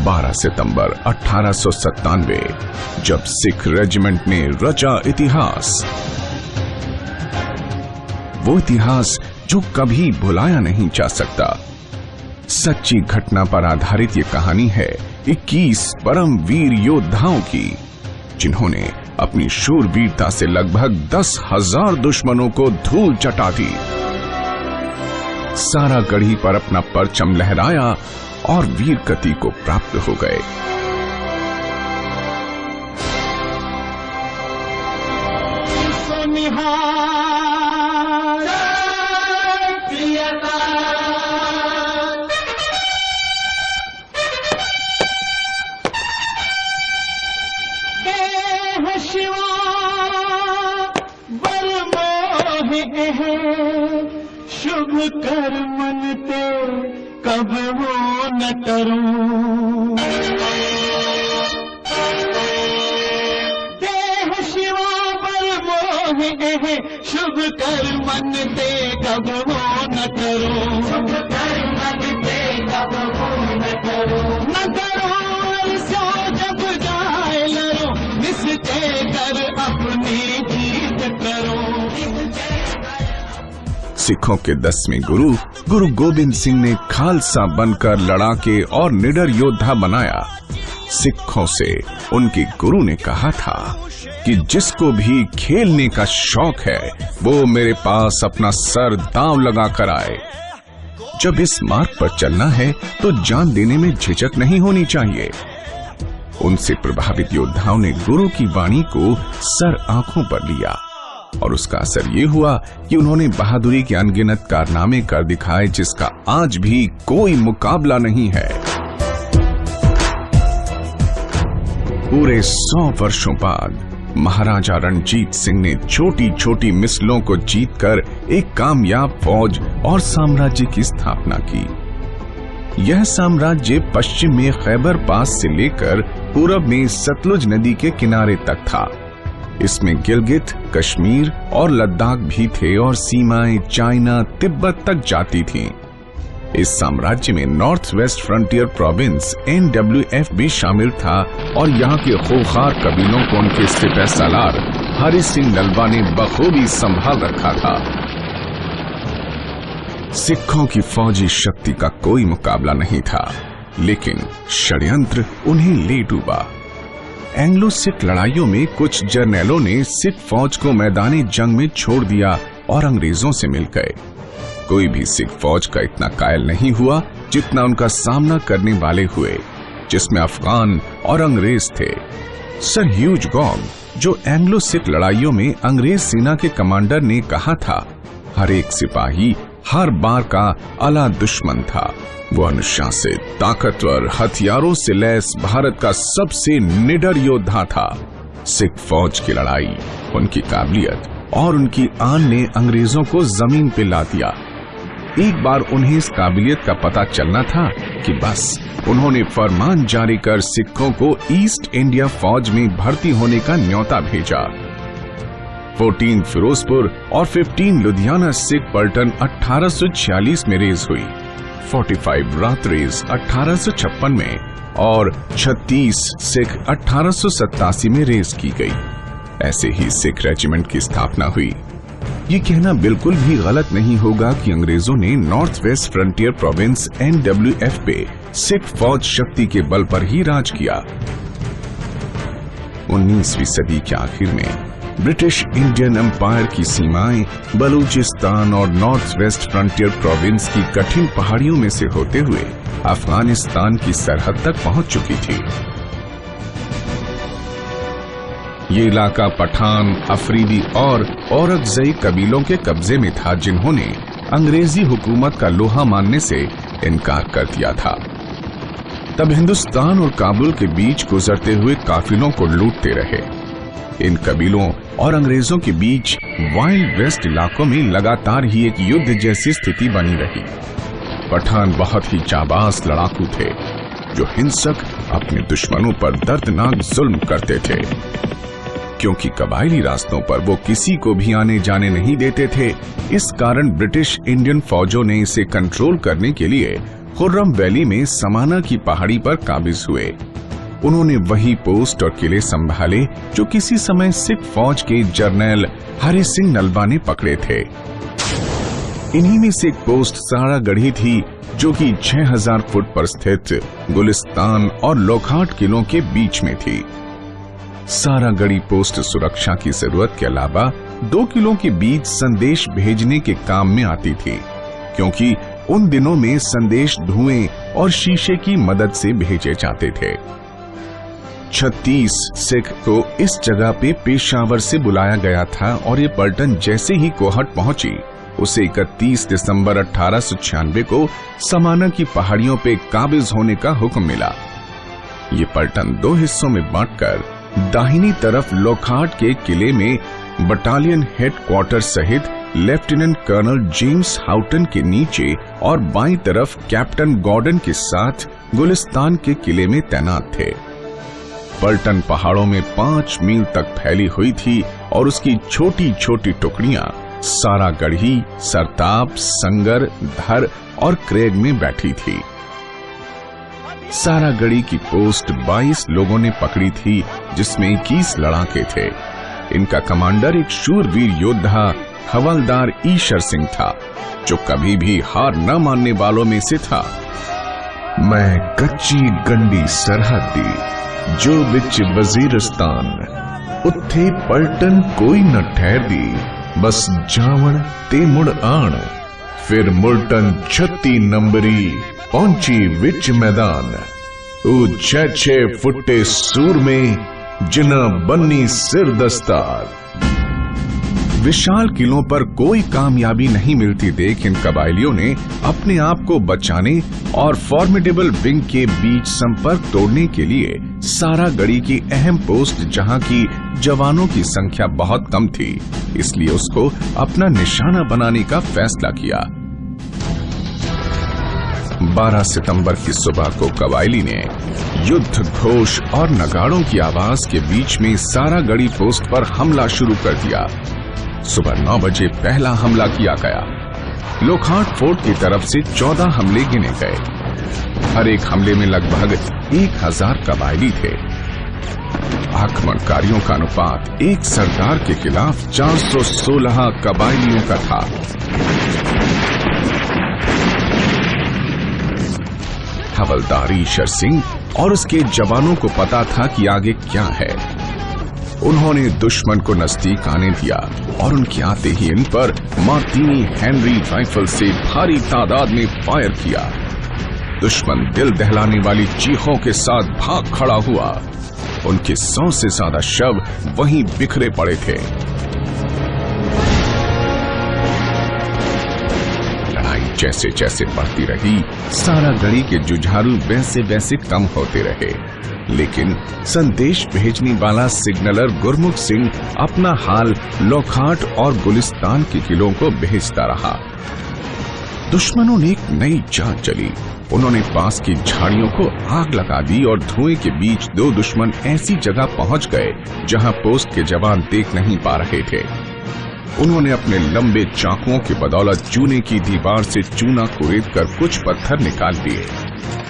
12 सितंबर 1897 जब सिख रेजिमेंट ने रचा इतिहास, वो इतिहास जो कभी भुलाया नहीं जा सकता। सच्ची घटना पर आधारित ये कहानी है 21 परमवीर योद्धाओं की, जिन्होंने अपनी शूरवीरता से लगभग 10,000 दुश्मनों को धूल चटा दी। सारा गढ़ी पर अपना परचम लहराया और वीर गति को प्राप्त हो गए। शुभ कर मन ते कब वो न करूं, देह शिवा पर मोह शुभ कर मन ते कब वो न करूं, शुभ कर मन ते कब वो न करूं सो जब जाए लरो निश्चय कर अपनी जीत करो। सिखों के 10वें गुरु गोबिंद सिंह ने खालसा बनकर लड़ाके और निडर योद्धा बनाया। सिखों से उनके गुरु ने कहा था कि जिसको भी खेलने का शौक है वो मेरे पास अपना सर दांव लगा कर आए। जब इस मार्ग पर चलना है तो जान देने में झिझक नहीं होनी चाहिए। उनसे प्रभावित योद्धाओं ने गुरु की वाणी को सर आंखों पर लिया और उसका असर ये हुआ कि उन्होंने बहादुरी के अनगिनत कारनामे कर दिखाए, जिसका आज भी कोई मुकाबला नहीं है। पूरे 100 वर्षों बाद महाराजा रणजीत सिंह ने छोटी छोटी मिसलों को जीतकर एक कामयाब फौज और साम्राज्य की स्थापना की। यह साम्राज्य पश्चिम में खैबर पास से लेकर पूरब में सतलुज नदी के किनारे तक था। इसमें गिलगित, कश्मीर और लद्दाख भी थे और सीमाएं चाइना, तिब्बत तक जाती थीं। इस साम्राज्य में north west frontier province NWF भी शामिल था और यहाँ के खूंखार कबीलों को उनके सिपह सालार हरि सिंह नलवा ने बखूबी संभाल रखा था। सिखों की फौजी शक्ति का कोई मुकाबला नहीं था, लेकिन षड्यंत्र उन्हें ले डूबा। एंग्लो सिख लड़ाइयों में कुछ जर्नैलों ने सिख फौज को मैदानी जंग में छोड़ दिया और अंग्रेजों से मिल गए। कोई भी सिख फौज का इतना कायल नहीं हुआ जितना उनका सामना करने वाले हुए, जिसमें अफगान और अंग्रेज थे। सर ह्यूज गॉग, जो एंग्लो सिख लड़ाइयों में अंग्रेज सेना के कमांडर ने कहा था, हर एक सिपाही हर बार का अला दुश्मन था। वो अनुशासित, ताकतवर, हथियारों से लैस भारत का सबसे निडर योद्धा था। सिख फौज की लड़ाई, उनकी काबिलियत और उनकी आन ने अंग्रेजों को जमीन पे ला दिया। एक बार उन्हें इस काबिलियत का पता चलना था कि बस उन्होंने फरमान जारी कर सिखों को ईस्ट इंडिया फौज में भर्ती होने का न्योता भेजा। 14 फिरोजपुर और 15 लुधियाना सिख पलटन 1846 में रेज हुई, 45 रात रेज 1856 में और 36 सिख 1887 में रेज की गई। ऐसे ही सिख रेजिमेंट की स्थापना हुई। ये कहना बिल्कुल भी गलत नहीं होगा कि अंग्रेजों ने north west frontier province NWF पे सिख फौज शक्ति के बल पर ही राज किया। 19वीं सदी के आखिर में ब्रिटिश इंडियन एम्पायर की सीमाएं बलूचिस्तान और नॉर्थ वेस्ट फ्रंटियर प्रोविंस की कठिन पहाड़ियों में से होते हुए अफगानिस्तान की सरहद तक पहुंच चुकी थी। ये इलाका पठान, अफरीदी और औरकजई कबीलों के कब्जे में था, जिन्होंने अंग्रेजी हुकूमत का लोहा मानने से इनकार कर दिया था। तब हिंदुस्तान और काबुल के बीच गुजरते हुए काफिलों को लूटते रहे। इन कबीलों और अंग्रेजों के बीच वाइल्ड वेस्ट इलाकों में लगातार ही एक युद्ध जैसी स्थिति बनी रही। पठान बहुत ही जाबाज लड़ाकू थे, जो हिंसक अपने दुश्मनों पर दर्दनाक जुल्म करते थे। क्योंकि कबायली रास्तों पर वो किसी को भी आने जाने नहीं देते थे, इस कारण ब्रिटिश इंडियन फौजों ने इसे कंट्रोल करने के लिए खुर्रम वैली में समाना की पहाड़ी पर काबिज हुए। उन्होंने वही पोस्ट और किले संभाले जो किसी समय सिख फौज के जर्नल हरि सिंह नलवा ने पकड़े थे। इन्हीं में से एक पोस्ट सारागढ़ी थी जो कि 6000 फुट पर स्थित गुलिस्तान और लोखाट किलों के बीच में थी। सारागढ़ी पोस्ट सुरक्षा की जरूरत के अलावा 2 किलों के बीच संदेश भेजने के काम में आती थी, क्योंकि उन दिनों में संदेश धुएं और शीशे की मदद से भेजे जाते थे। 36 सिख को इस जगह पे पेशावर से बुलाया गया था और ये पलटन जैसे ही कोहट पहुंची उसे 31 दिसंबर 1896 को समाना की पहाड़ियों पे काबिज होने का हुक्म मिला। ये पलटन 2 हिस्सों में बांटकर दाहिनी तरफ लोखाट के किले में बटालियन हेडक्वार्टर सहित लेफ्टिनेंट कर्नल जेम्स हाउटन के नीचे और बाईं तरफ कैप्टन गॉर्डन के साथ गुलिस्तान के किले में तैनात थे। पलटन पहाड़ों में 5 मील तक फैली हुई थी और उसकी छोटी छोटी टुकड़ियां सारागढ़ी, सरताप, संगर, धर और क्रेग में बैठी थी। सारागढ़ी की पोस्ट 22 लोगों ने पकड़ी थी, जिसमें 21 लड़ाके थे। इनका कमांडर एक शूरवीर योद्धा हवलदार ईशर सिंह था, जो कभी भी हार न मानने वालों में से था। मैं कच्ची गंडी सरहदी जो विच वजीरिस्तान उत्थे पलटन कोई न ठहर दी, बस जावण ते मुड़ आण, फिर मुल्टन 36 नंबरी पहुंची विच मैदान। ओ 6-6 फुटे सूर में जिना बन्नी सिर दस्तार। विशाल किलों पर कोई कामयाबी नहीं मिलती देख इन कबायलियों ने अपने आप को बचाने और फॉर्मिडेबल विंग के बीच संपर्क तोड़ने के लिए सारागढ़ी की अहम पोस्ट, जहां की जवानों की संख्या बहुत कम थी, इसलिए उसको अपना निशाना बनाने का फैसला किया। 12 सितंबर की सुबह को कबायली ने युद्ध घोष और नगाड़ों की आवाज के बीच में सारागढ़ी पोस्ट पर हमला शुरू कर दिया। सुबह 9 बजे पहला हमला किया गया। लोखाट फोर्ट की तरफ से 14 हमले गिने गए। हर एक हमले में लगभग 1000 कबायली थे। आक्रमणकारियों का अनुपात एक सरदार के खिलाफ 416 कबायलियों का था। हवलदार ईशर सिंह और उसके जवानों को पता था कि आगे क्या है। उन्होंने दुश्मन को नजदीक आने दिया और उनके आते ही इन पर मार्टिनी हेनरी राइफल से भारी तादाद में फायर किया। दुश्मन दिल दहलाने वाली चीखों के साथ भाग खड़ा हुआ। उनके 100 से ज्यादा शव वहीं बिखरे पड़े थे। लड़ाई जैसे जैसे बढ़ती रही, सारागढ़ी के जुझारू वैसे वैसे कम होते रहे, लेकिन संदेश भेजने वाला सिग्नलर गुरमुख सिंह अपना हाल लोखाट और गुलिस्तान के किलों को भेजता रहा। दुश्मनों ने एक नई जांच चली। उन्होंने पास की झाड़ियों को आग लगा दी और धुएं के बीच 2 दुश्मन ऐसी जगह पहुंच गए जहां पोस्ट के जवान देख नहीं पा रहे थे। उन्होंने अपने लंबे चाकुओं की बदौलत चूने की दीवार से चूना कुरेद कर कुछ पत्थर निकाल दिए।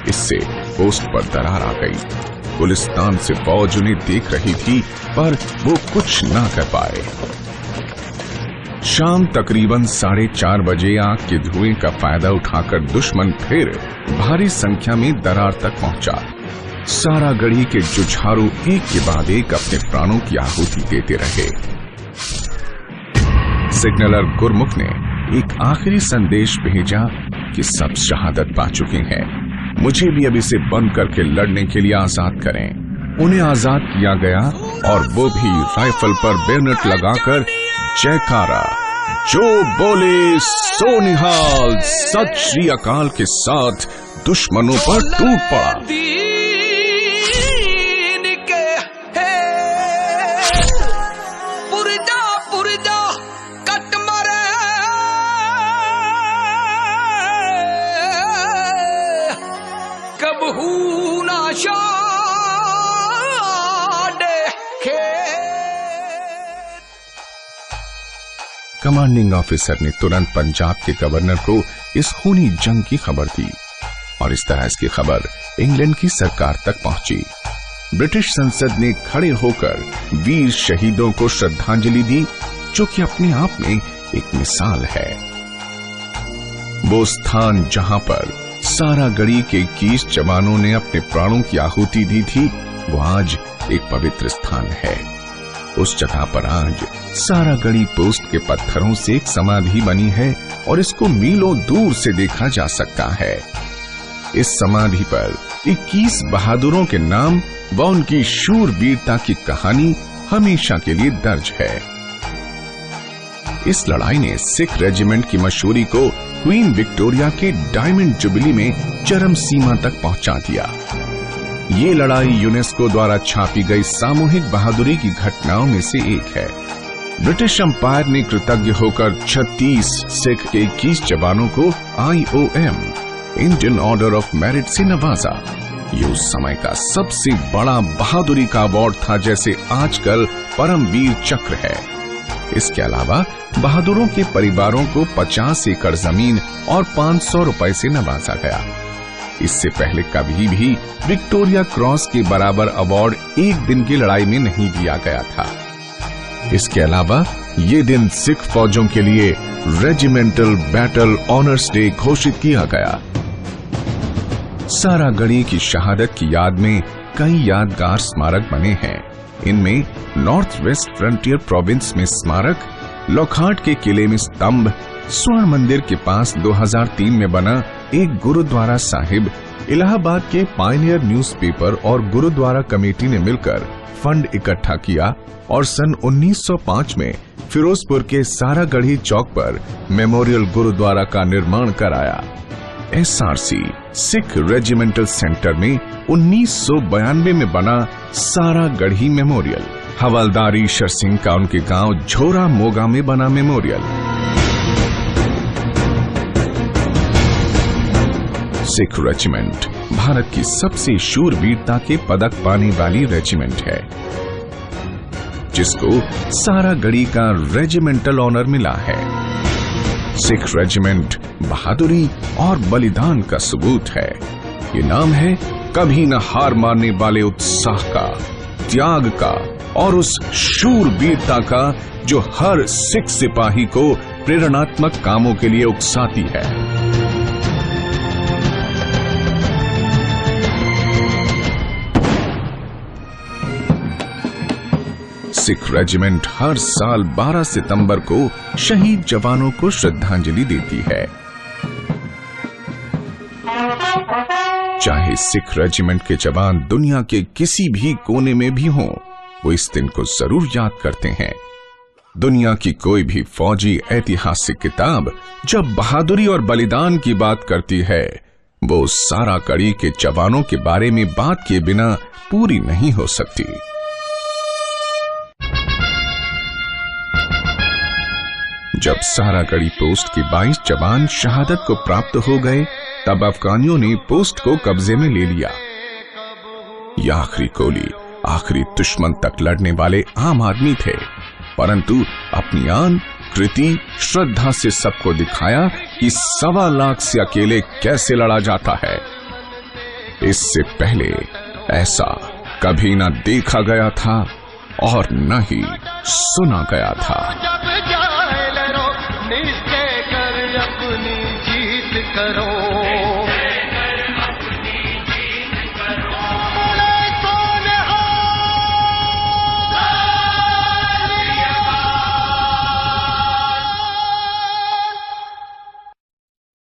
इससे पोस्ट पर दरार आ गई। गुलिस्तान से फौज उन्हें देख रही थी, पर वो कुछ ना कर पाए। शाम तकरीबन 4:30 बजे आग के धुएं का फायदा उठाकर दुश्मन फिर भारी संख्या में दरार तक पहुंचा। सारागढ़ी के जुझारू एक के बाद एक अपने प्राणों की आहुति देते रहे। सिग्नलर गुरमुख ने एक आखिरी संदेश भेजा कि सब शहादत पा चुके हैं, मुझे भी अब इसे बंद करके लड़ने के लिए आजाद करें। उन्हें आजाद किया गया और वो भी राइफल पर बेनेट लगाकर जयकारा जो बोले सो निहाल सत श्री अकाल के साथ दुश्मनों पर टूट पड़ा। कमांडिंग ऑफिसर ने तुरंत पंजाब के गवर्नर को इस खूनी जंग की खबर दी और इस तरह इसकी खबर इंग्लैंड की सरकार तक पहुंची। ब्रिटिश संसद ने खड़े होकर वीर शहीदों को श्रद्धांजलि दी, जो कि अपने आप में एक मिसाल है। वो स्थान जहां पर सारागढ़ी के 21 जवानों ने अपने प्राणों की आहुति दी थी, वो आज एक पवित्र स्थान है। उस जगह पर आज सारागढ़ी पोस्ट के पत्थरों से एक समाधि बनी है और इसको मीलों दूर से देखा जा सकता है। इस समाधि पर 21 बहादुरों के नाम व उनकी शूरवीरता की कहानी हमेशा के लिए दर्ज है। इस लड़ाई ने सिख रेजिमेंट की मशहूरी को क्वीन विक्टोरिया के डायमंड जुबली में चरम सीमा तक पहुंचा दिया। ये लड़ाई यूनेस्को द्वारा छापी गई सामूहिक बहादुरी की घटनाओं में से एक है। ब्रिटिश एम्पायर ने कृतज्ञ होकर 36 सिख के 21 जवानों को IOM Indian order of merit से नवाजा। ये उस समय का सबसे बड़ा बहादुरी का अवार्ड था, जैसे आजकल परमवीर चक्र है। इसके अलावा बहादुरों के परिवारों को 50 एकड़ जमीन और 500 रुपए से नवाजा गया। इससे पहले कभी भी विक्टोरिया क्रॉस के बराबर अवार्ड एक दिन की लड़ाई में नहीं दिया गया था। इसके अलावा ये दिन सिख फौजों के लिए रेजिमेंटल बैटल ऑनर्स डे घोषित किया गया। सारागढ़ी की शहादत की याद में कई यादगार स्मारक बने हैं। इनमें नॉर्थ वेस्ट फ्रंटियर प्रोविंस में स्मारक, लॉकहार्ट के किले में स्तंभ, स्वर्ण मंदिर के पास 2003 में बना एक गुरुद्वारा साहिब, इलाहाबाद के पायनियर न्यूज़पेपर और गुरुद्वारा कमेटी ने मिलकर फंड इकट्ठा किया और सन 1905 में फिरोजपुर के सारागढ़ी चौक पर मेमोरियल गुरुद्वारा का निर्माण कराया। SRC सिख रेजिमेंटल सेंटर में 1992 में बना सारागढ़ी मेमोरियल, हवलदार ईशर सिंह का उनके गांव झोरा मोगा में बना मेमोरियल। सिख रेजिमेंट भारत की सबसे शूरवीरता के पदक पाने वाली रेजिमेंट है, जिसको सारागढ़ी का रेजिमेंटल ऑनर मिला है। सिख रेजिमेंट बहादुरी और बलिदान का सबूत है। ये नाम है कभी न हार मानने वाले उत्साह का, त्याग का और उस शूरवीरता का जो हर सिख सिपाही को प्रेरणात्मक कामों के लिए उकसाती है। सिख रेजिमेंट हर साल 12 सितंबर को शहीद जवानों को श्रद्धांजलि देती है। चाहे सिख रेजिमेंट के जवान दुनिया के किसी भी कोने में भी हों, वो इस दिन को जरूर याद करते हैं। दुनिया की कोई भी फौजी ऐतिहासिक किताब जब बहादुरी और बलिदान की बात करती है, वो सारागढ़ी के जवानों के बारे में बात किए बिना पूरी नहीं हो सकती। जब सारागढ़ी पोस्ट के 22 जवान शहादत को प्राप्त हो गए, तब अफगानियों ने पोस्ट को कब्जे में ले लिया। ये आखिरी गोली आखिरी दुश्मन तक लड़ने वाले आम आदमी थे, परंतु अपनी आन, कृति, श्रद्धा से सबको दिखाया कि 1.25 लाख से अकेले कैसे लड़ा जाता है। इससे पहले ऐसा कभी न देखा गया था और न ही सुना गया था। निश्चय कर अपनी जीत करो।